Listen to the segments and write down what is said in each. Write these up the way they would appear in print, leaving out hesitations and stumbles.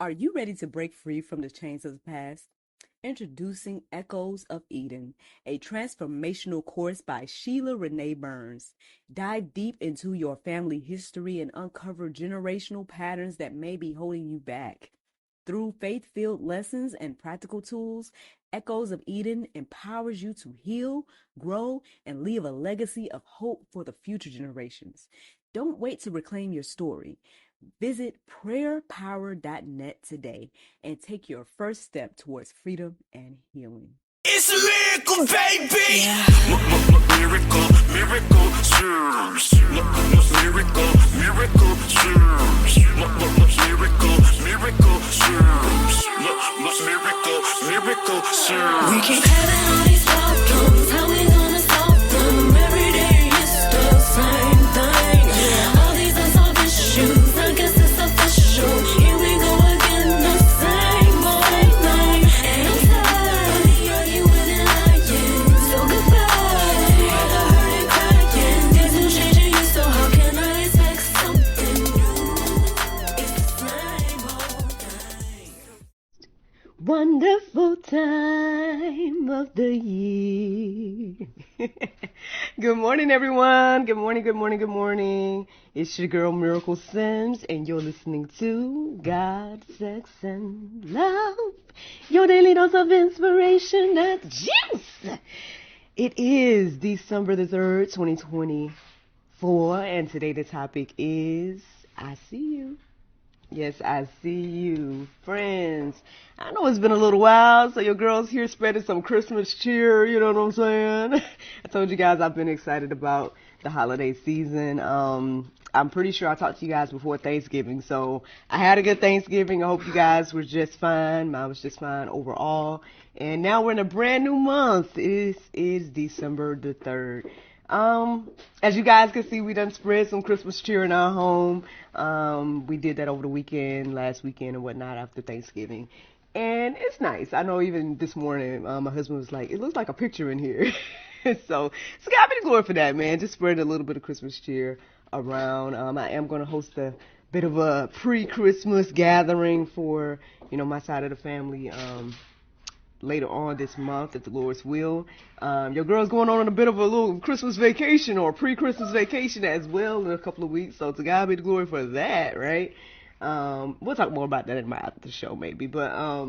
Are you ready to break free from the chains of the past? Introducing Echoes of Eden, a transformational course by Sheila Renee Burns. Dive deep into your family history and uncover generational patterns that may be holding you back. Through faith-filled lessons and practical tools, Echoes of Eden empowers you to heal, grow, and leave a legacy of hope for the future generations. Don't wait to reclaim your story. Visit prayerpower.net today and take your first step towards freedom and healing. It's a miracle, baby! Yeah. Miracle, miracle, serves. Miracle, miracle, serves. Miracle, miracle, serves. Miracle, miracle, serves. We keep having all these problems. How we gonna solve them? Every day it's the same thing. Yeah. All these unsolved issues, I guess it's official. Here we go again, the same old thing. And I'm tired of the arguing and lying. So goodbye. Tired of hurting, crying. Things will change in you, so how can I expect something new? It's the same old thing. Wonderful time of the year. Good morning, everyone. Good morning, good morning, good morning. It's your girl, Miracle Sims, and you're listening to God, Sex, and Love, your daily dose of inspiration and juice. It is December the 3rd, 2024, and today the topic is I See You. Yes, I see you, friends. I know it's been a little while, so your girl's here spreading some Christmas cheer, you know what I'm saying? I told you guys I've been excited about the holiday season. I'm pretty sure I talked to you guys before Thanksgiving, so I had a good Thanksgiving. I hope you guys were just fine. Mine was just fine overall. And now we're in a brand new month. It is December the 3rd. As you guys can see, we done spread some Christmas cheer in our home. We did that over the weekend, last weekend and whatnot after Thanksgiving. And it's nice. I know even this morning, my husband was like, it looks like a picture in here. So God be the glory for that, man. Just spread a little bit of Christmas cheer around. I am going to host a bit of a pre-Christmas gathering for, my side of the family, later on this month, if the Lord's will. Your girl's going on a bit of a little Christmas vacation or pre-Christmas vacation as well in a couple of weeks. So to God be the glory for that, right? We'll talk more about that in my after show maybe. But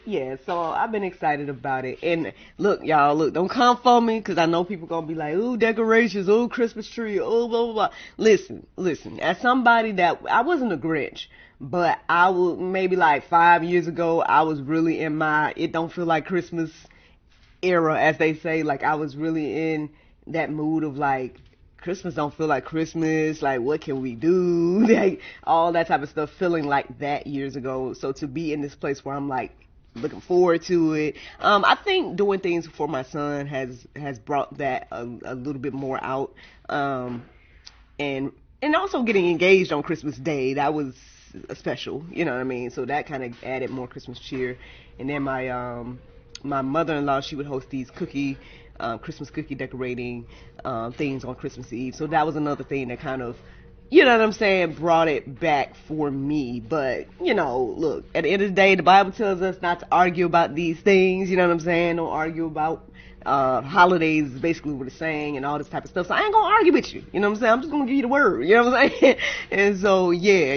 yeah, so I've been excited about it. And look, y'all, don't come for me because I know people going to be like, ooh, decorations, ooh, Christmas tree, ooh, blah, blah, blah. Listen. As somebody that, I wasn't a Grinch. But I would, maybe like 5 years ago, I was really in my, it don't feel like Christmas era, as they say. Like, I was really in that mood of like, Christmas don't feel like Christmas. Like, what can we do? Like, all that type of stuff, feeling like that years ago. So to be in this place where I'm like, looking forward to it. I think doing things for my son has brought that a little bit more out. And also getting engaged on Christmas Day, that was special, you know what I mean? So that kind of added more Christmas cheer. And then my mother-in-law, she would host these Christmas cookie decorating things on Christmas Eve. So that was another thing that kind of, you know what I'm saying, brought it back for me. But, look, at the end of the day, the Bible tells us not to argue about these things, you know what I'm saying? Don't argue about holidays, basically what it's saying, and all this type of stuff. So I ain't gonna argue with you, you know what I'm saying? I'm just gonna give you the word, you know what I'm saying? And so, yeah,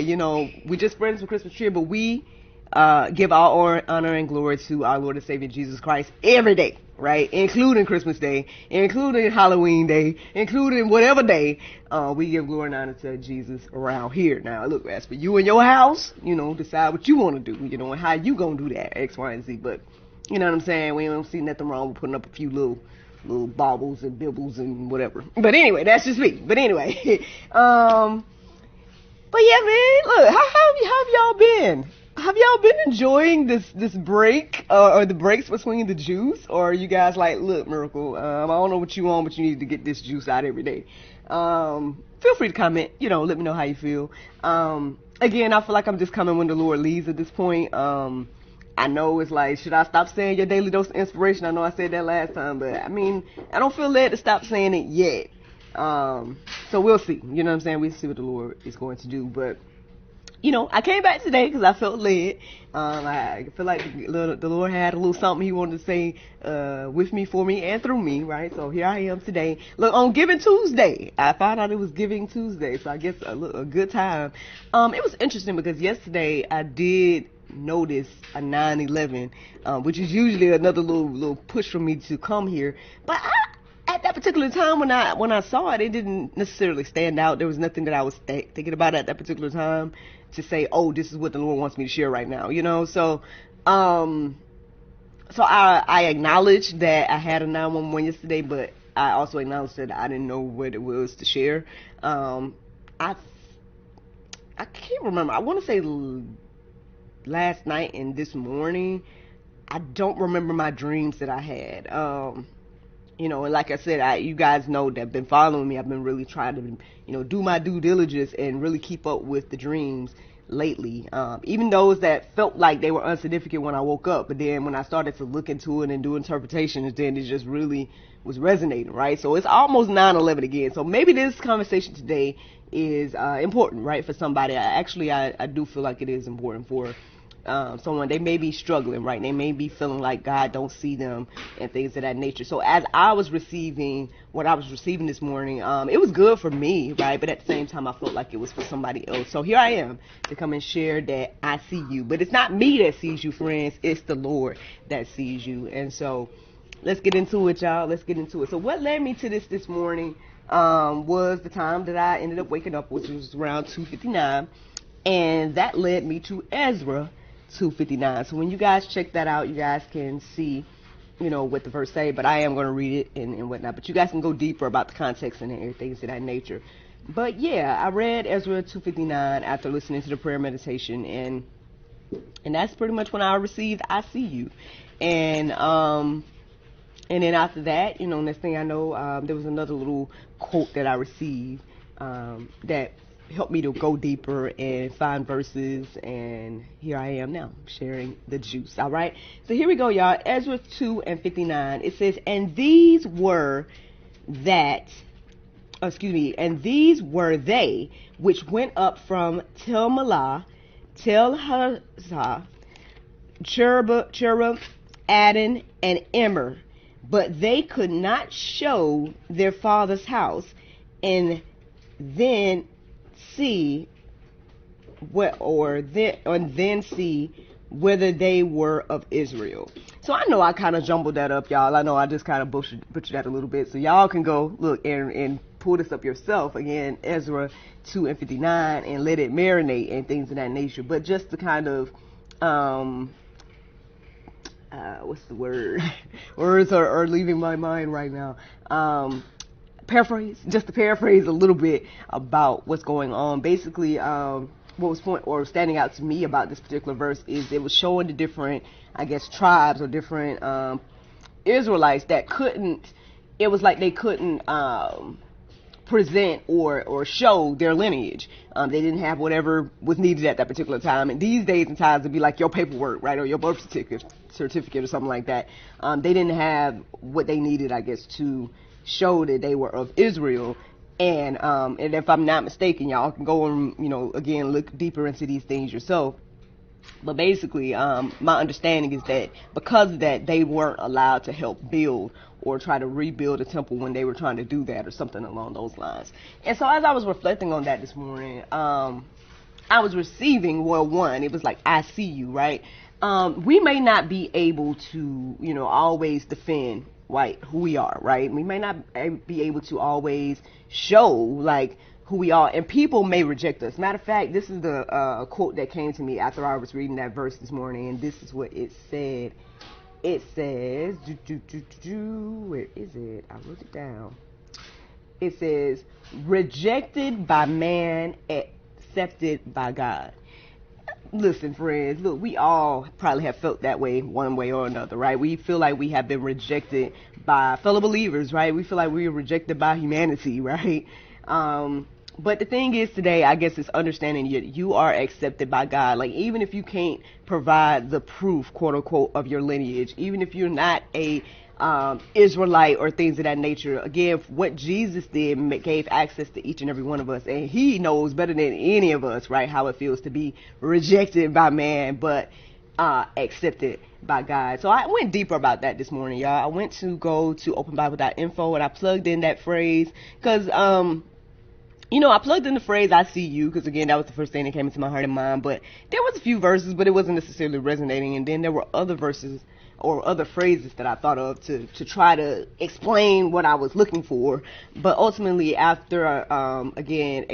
we just spread some Christmas cheer, but we give all honor and glory to our Lord and Savior Jesus Christ every day, right? Including Christmas Day, including Halloween Day, including whatever day, we give glory and honor to Jesus around here. Now, look, as for you and your house, decide what you want to do, and how you gonna do that, X, Y, and Z, but you know what I'm saying? We don't see nothing wrong with putting up a few little baubles and bibbles and whatever. But anyway, that's just me. But anyway, but yeah, man, look, how have y'all been? Have y'all been enjoying this break or the breaks between the juice? Or are you guys like, look, Miracle, I don't know what you want, but you need to get this juice out every day. Feel free to comment, let me know how you feel. Again, I feel like I'm just coming when the Lord leads at this point. I know it's like, should I stop saying your daily dose of inspiration? I know I said that last time, but I mean, I don't feel led to stop saying it yet. So we'll see. You know what I'm saying? We'll see what the Lord is going to do. But I came back today because I felt led. I feel like the Lord had a little something He wanted to say with me, for me, and through me, right? So here I am today. Look, on Giving Tuesday, I found out it was Giving Tuesday, so I guess a good time. It was interesting because yesterday I did notice a 9/11, which is usually another little push for me to come here, but at that particular time when I saw it, it didn't necessarily stand out. There was nothing that I was thinking about at that particular time to say, oh, this is what the Lord wants me to share right now, So, I acknowledged that I had a 911 yesterday, but I also acknowledged that I didn't know what it was to share. I can't remember. I want to say last night and this morning, I don't remember my dreams that I had. And like I said, you guys know that have been following me. I've been really trying to, do my due diligence and really keep up with the dreams lately. Even those that felt like they were insignificant when I woke up, but then when I started to look into it and do interpretations, then it just really was resonating, right? So it's almost 9/11 again. So maybe this conversation today is important, right, for somebody. I do feel like it is important for someone. They may be struggling, right? They may be feeling like God don't see them and things of that nature. So as I was receiving what I was receiving this morning, it was good for me, right? But at the same time, I felt like it was for somebody else. So here I am to come and share that I see you. But it's not me that sees you, friends. It's the Lord that sees you. And so let's get into it, y'all. Let's get into it. So what led me to this morning was the time that I ended up waking up, which was around 2:59. And that led me to Ezra 2:59. So when you guys check that out, you guys can see, what the verse say, but I am going to read it and whatnot. But you guys can go deeper about the context and things of that nature. But yeah, I read Ezra 2:59 after listening to the prayer meditation, and that's pretty much when I received I see you. And then after that, next thing I know, there was another little quote that I received that helped me to go deeper and find verses, and here I am now sharing the juice. All right, so here we go, y'all. Ezra 2:59. It says, and these were they which went up from Tel-Melah, Tel-Harzah, Cherub, Adon, and Immer, but they could not show their father's house, and then see see whether they were of Israel. So I know I kind of jumbled that up, y'all. I know I just kind of butchered that a little bit. So y'all can go look and pull this up yourself. Again, Ezra 2:59, and let it marinate and things of that nature. But just to kind of what's the word? Words are leaving my mind right now. Just to paraphrase a little bit about what's going on. Basically, what was standing out to me about this particular verse is it was showing the different, I guess, tribes or different Israelites that it was like they couldn't present or show their lineage. They didn't have whatever was needed at that particular time. And these days and times it'd be like your paperwork, right, or your birth certificate or something like that. They didn't have what they needed, I guess, to show that they were of Israel. And if I'm not mistaken, y'all can go and again look deeper into these things yourself. But basically, my understanding is that because of that, they weren't allowed to help build or try to rebuild a temple when they were trying to do that or something along those lines. And so as I was reflecting on that this morning, I was receiving, one, it was like, I see you, right? We may not be able to, always defend who we are, right? We may not be able to always show like who we are, and people may reject us. Matter of fact, this is the quote that came to me after I was reading that verse this morning, and this is what it said. It says, where is it? I wrote it down. It says, rejected by man, accepted by God. Listen, friends, look, we all probably have felt that way one way or another, right? We feel like we have been rejected by fellow believers, right? We feel like we were rejected by humanity, right? But the thing is today, I guess, it's understanding you are accepted by God. Like, even if you can't provide the proof, quote unquote, of your lineage, even if you're not a Israelite or things of that nature, again, what Jesus did gave access to each and every one of us. And he knows better than any of us, right, how it feels to be rejected by man, but accepted by God. So I went deeper about that this morning, y'all. I went to go to openbible.info and I plugged in that phrase because, I plugged in the phrase "I see you" because, again, that was the first thing that came into my heart and mind. But there was a few verses, but it wasn't necessarily resonating. And then there were other verses or other phrases that I thought of to try to explain what I was looking for. But ultimately, after, again,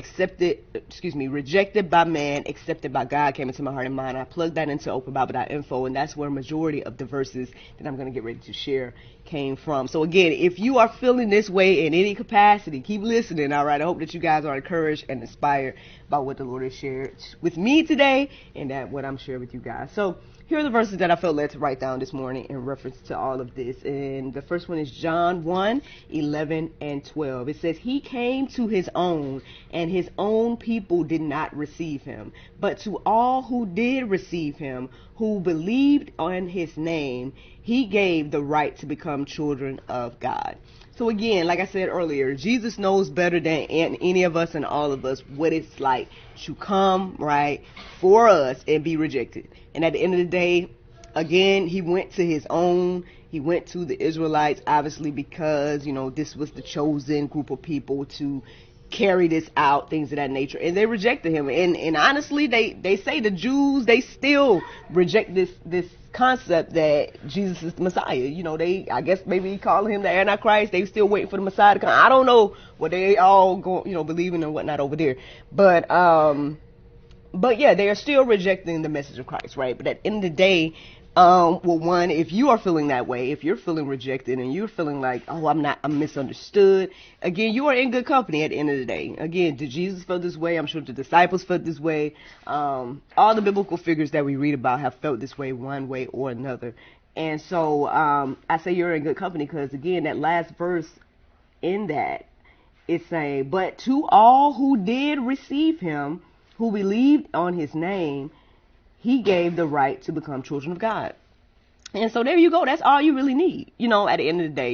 rejected by man, accepted by God came into my heart and mind, I plugged that into openbible.info, and that's where majority of the verses that I'm going to get ready to share came from. So again, if you are feeling this way in any capacity, keep listening. All right, I hope that you guys are encouraged and inspired by what the Lord has shared with me today and that what I'm sharing with you guys. So here are the verses that I felt led to write down this morning in reference to all of this. And the first one is John 1:11 and 12. It says, "He came to his own, and his own people did not receive him. But to all who did receive him, who believed on his name, he gave the right to become children of God." So again, like I said earlier, Jesus knows better than any of us and all of us what it's like to come, right, for us and be rejected. And at the end of the day, again, he went to his own. He went to the Israelites, obviously, because, this was the chosen group of people to carry this out, things of that nature, and they rejected him. And honestly, they say the Jews, they still reject this concept that Jesus is the Messiah. I guess maybe call him the Antichrist. They still waiting for the Messiah to come. I don't know what they all go, believing and whatnot over there. But yeah, they are still rejecting the message of Christ, right? But at the end of the day, one, if you are feeling that way, if you're feeling rejected and you're feeling like, oh, I'm misunderstood, again, you are in good company at the end of the day. Again, did Jesus feel this way? I'm sure the disciples felt this way. All the biblical figures that we read about have felt this way one way or another. And so I say you're in good company because, again, that last verse in that, it's saying, "But to all who did receive him, who believed on his name, he gave the right to become children of God." And so there you go. That's all you really need, at the end of the day.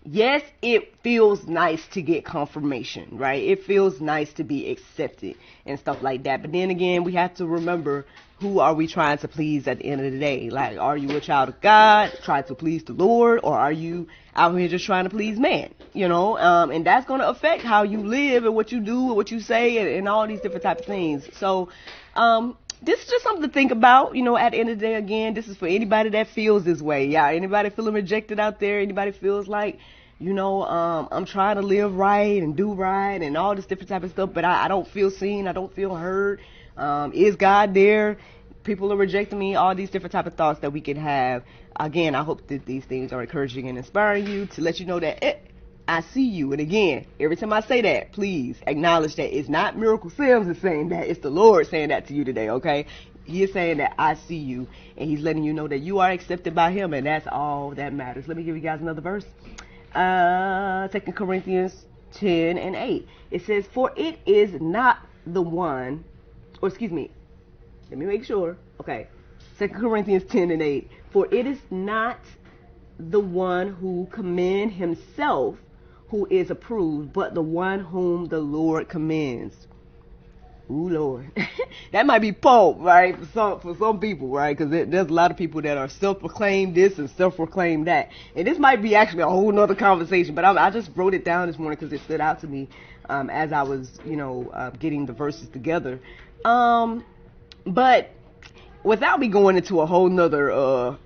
Yes, it feels nice to get confirmation, right? It feels nice to be accepted and stuff like that. But then again, we have to remember, who are we trying to please at the end of the day? Like, are you a child of God, trying to please the Lord, or are you out here just trying to please man? And that's going to affect how you live and what you do and what you say and all these different types of things. So, this is just something to think about, at the end of the day. Again, this is for anybody that feels this way. Yeah, anybody feeling rejected out there, anybody feels like, I'm trying to live right and do right and all this different type of stuff, but I don't feel seen, I don't feel heard. Is God there? People are rejecting me, all these different type of thoughts that we can have. Again, I hope that these things are encouraging and inspiring you to let you know that I see you. And again, every time I say that, please acknowledge that it's not Miracle Sims is saying that, it's the Lord saying that to you today, okay? He is saying that I see you, and he's letting you know that you are accepted by him, and that's all that matters. Let me give you guys another verse. 2 Corinthians 10:8. It says, "For it is not the one," or excuse me, let me make sure. Okay. 2 Corinthians 10:8. "For it is not the one who commend himself who is approved, but the one whom the Lord commends." Ooh, Lord. That might be Pope, right? For some people, right? Because there's a lot of people that are self-proclaimed this and self-proclaimed that. And this might be actually a whole nother conversation, but I just wrote it down this morning because it stood out to me as I was, getting the verses together. But without me going into a whole nother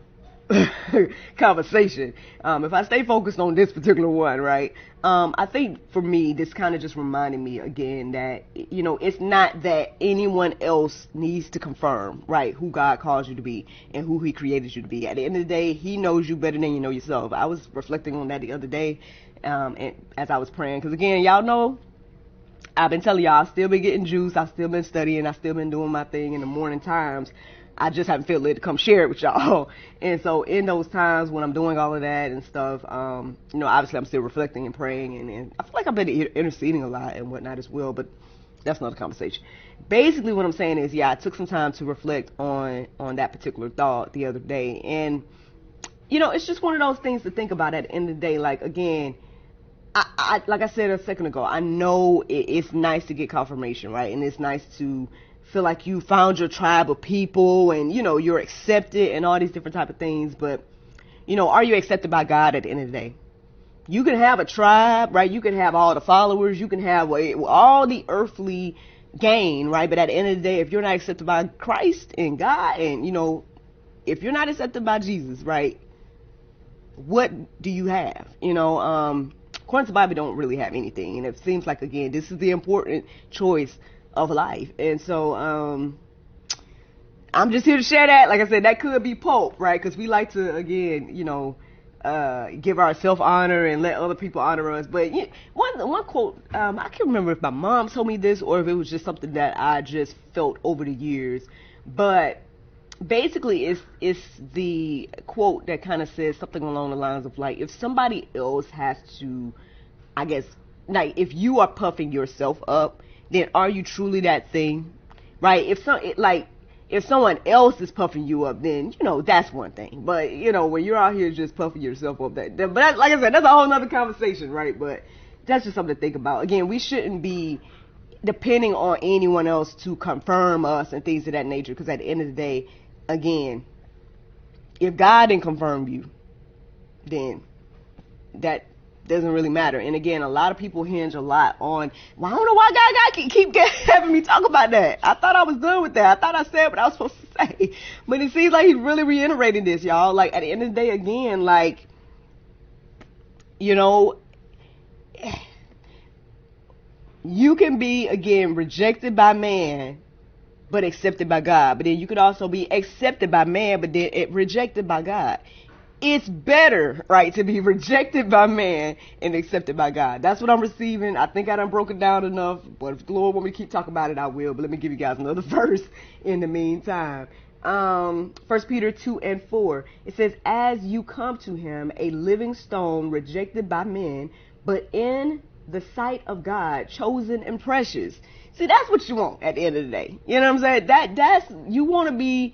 conversation, if I stay focused on this particular one, right, I think for me this kind of just reminded me again that it's not that anyone else needs to confirm, right, who God calls you to be and who he created you to be. At the end of the day, he knows you better than you know yourself. I was reflecting on that the other day and as I was praying, because again, y'all know I've been telling y'all, I still been getting juice. I still been studying. I still been doing my thing in the morning times. I just haven't felt led to come share it with y'all. And so in those times when I'm doing all of that and stuff, obviously I'm still reflecting and praying, and I feel like I've been interceding a lot and whatnot as well, but that's another conversation. Basically what I'm saying is, I took some time to reflect on that particular thought the other day. And, it's just one of those things to think about at the end of the day. Like, again, I like I said a second ago, I know it's nice to get confirmation, right? And it's nice to feel like you found your tribe of people and, you're accepted and all these different type of things. But, are you accepted by God at the end of the day? You can have a tribe, right? You can have all the followers. You can have all the earthly gain, right? But at the end of the day, if you're not accepted by Christ and God and, if you're not accepted by Jesus, right? What do you have? According to the Bible, don't really have anything. And it seems like, again, this is the important choice of life. And so I'm just here to share that. Like I said, that could be Pope, right? Because we like to, again, give our self-honor and let other people honor us. But one quote, I can't remember if my mom told me this or if it was just something that I just felt over the years. But basically, it's the quote that kind of says something along the lines of, like, if somebody else has to, I guess, like, if you are puffing yourself up, then are you truly that thing, right? If someone else is puffing you up, then, that's one thing. But, when you're out here just puffing yourself up, but like I said, that's a whole nother conversation, right? But that's just something to think about. Again, we shouldn't be depending on anyone else to confirm us and things of that nature, because at the end of the day, again, if God didn't confirm you, then that doesn't really matter. And again, a lot of people hinge a lot on, well, I don't know why God keep having me talk about that. I thought I was done with that. I thought I said what I was supposed to say. But it seems like he's really reiterating this, y'all. Like, at the end of the day, again, like, you can be, again, rejected by man, but accepted by God. But then you could also be accepted by man, but then rejected by God. It's better, right, to be rejected by man and accepted by God. That's what I'm receiving. I think I done broke it down enough, but if the Lord want me to keep talking about it, I will. But let me give you guys another verse in the meantime. 1 Peter 2:4. It says, as you come to him, a living stone rejected by men, but in the sight of God, chosen and precious. See, that's what you want at the end of the day. You know what I'm saying? That's you want to be,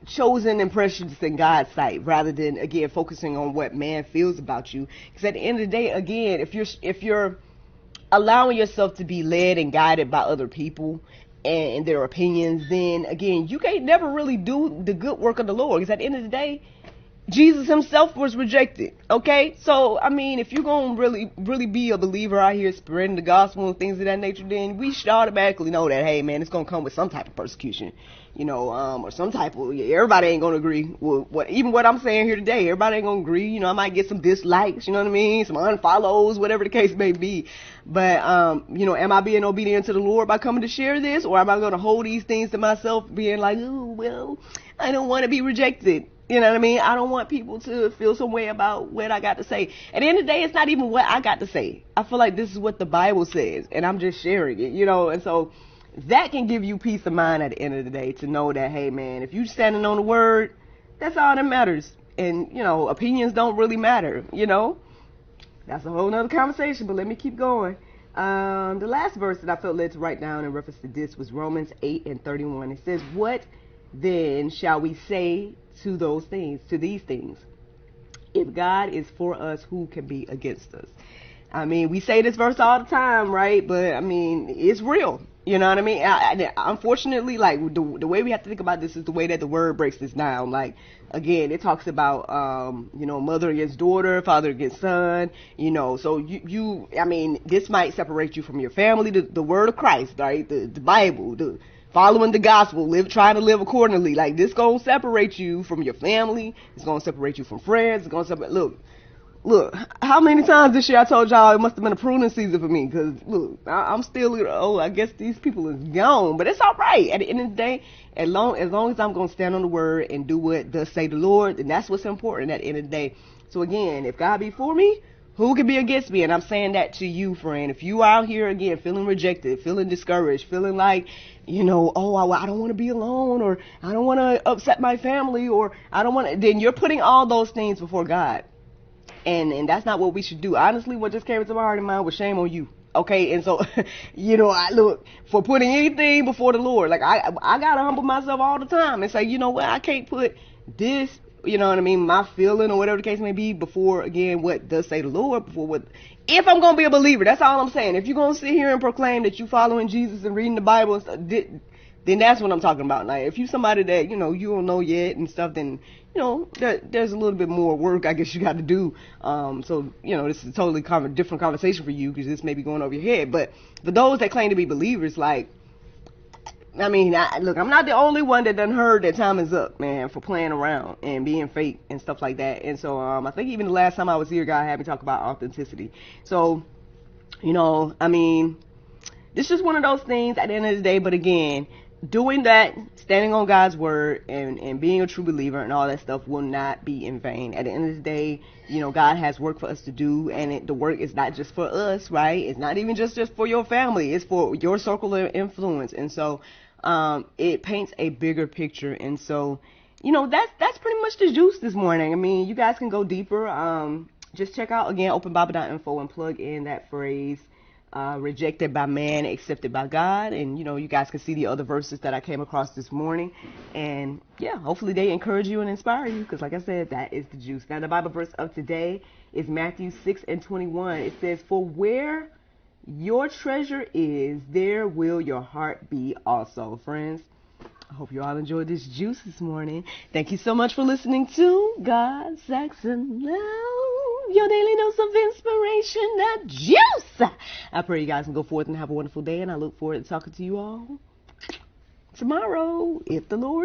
chosen and precious in God's sight, rather than, again, focusing on what man feels about you. Because at the end of the day, again, if you're allowing yourself to be led and guided by other people and their opinions, then again, you can't never really do the good work of the Lord. Because at the end of the day, Jesus himself was rejected. Okay, so I mean, if you're gonna really be a believer out here spreading the gospel and things of that nature, then we should automatically know that, hey man, it's gonna come with some type of persecution, or some type of, everybody ain't gonna agree with what I'm saying here today. Everybody ain't gonna agree. I might get some dislikes, you know what I mean, some unfollows, whatever the case may be. But am I being obedient to the Lord by coming to share this, or am I gonna hold these things to myself, being like, oh well, I don't want to be rejected? You know what I mean? I don't want people to feel some way about what I got to say. At the end of the day, it's not even what I got to say. I feel like this is what the Bible says, and I'm just sharing it, and so that can give you peace of mind at the end of the day, to know that, hey man, if you're standing on the word, that's all that matters. And, opinions don't really matter, That's a whole nother conversation, but let me keep going. The last verse that I felt led to write down in reference to this was Romans 8:31. It says, what then shall we say to these things? If God is for us, who can be against us? I mean, we say this verse all the time, right? But I mean, it's real. You know what I mean? Unfortunately, like, the way we have to think about this is the way that the word breaks this down. Like, again, it talks about, mother against daughter, father against son, so I mean, this might separate you from your family, the word of Christ, right? The Bible, following the gospel, trying to live accordingly. Like, this gonna separate you from your family. It's gonna separate you from friends. It's gonna separate. Look, how many times this year I told y'all it must have been a pruning season for me? Because, look, I'm still, I guess these people is gone. But it's all right. At the end of the day, as long as I'm going to stand on the word and do what does say the Lord, and that's what's important at the end of the day. So, again, if God be for me, Who can be against me? And I'm saying that to you, friend. If you out here again feeling rejected, feeling discouraged, feeling like, oh, I don't want to be alone, or I don't want to upset my family, or I don't want to, then you're putting all those things before God. And that's not what we should do. Honestly, what just came into my heart and mind was shame on you. Okay, and so, I look for putting anything before the Lord. Like I gotta humble myself all the time and say, you know what, I can't put this, my feeling or whatever the case may be before, again, what does say the Lord, before what, if I'm gonna be a believer, that's all I'm saying. If you're gonna sit here and proclaim that you following Jesus and reading the Bible and stuff, then that's what I'm talking about. Like, if you somebody that, you don't know yet and stuff, then, there's a little bit more work, I guess, you got to do. So, this is a totally different conversation for you, because this may be going over your head. But for those that claim to be believers, like, look, I'm not the only one that done heard that time is up, man, for playing around and being fake and stuff like that. And so, I think even the last time I was here, God had me talk about authenticity. So, it's just one of those things at the end of the day. But again, doing that, standing on God's word and being a true believer and all that stuff will not be in vain. At the end of the day, God has work for us to do, and the work is not just for us, right? It's not even just for your family. It's for your circle of influence. And so it paints a bigger picture. And so, that's pretty much the juice this morning. You guys can go deeper. Just check out, again, openbible.info and plug in that phrase, rejected by man, accepted by God. And, you guys can see the other verses that I came across this morning. And, yeah, hopefully they encourage you and inspire you, because, like I said, that is the juice. Now, the Bible verse of today is Matthew 6:21. It says, "For where your treasure is, there will your heart be also." Friends, I hope you all enjoyed this juice this morning. Thank you so much for listening to God, Sex, and Love, your daily dose of inspiration, that juice. I pray you guys can go forth and have a wonderful day, and I look forward to talking to you all tomorrow, if the Lord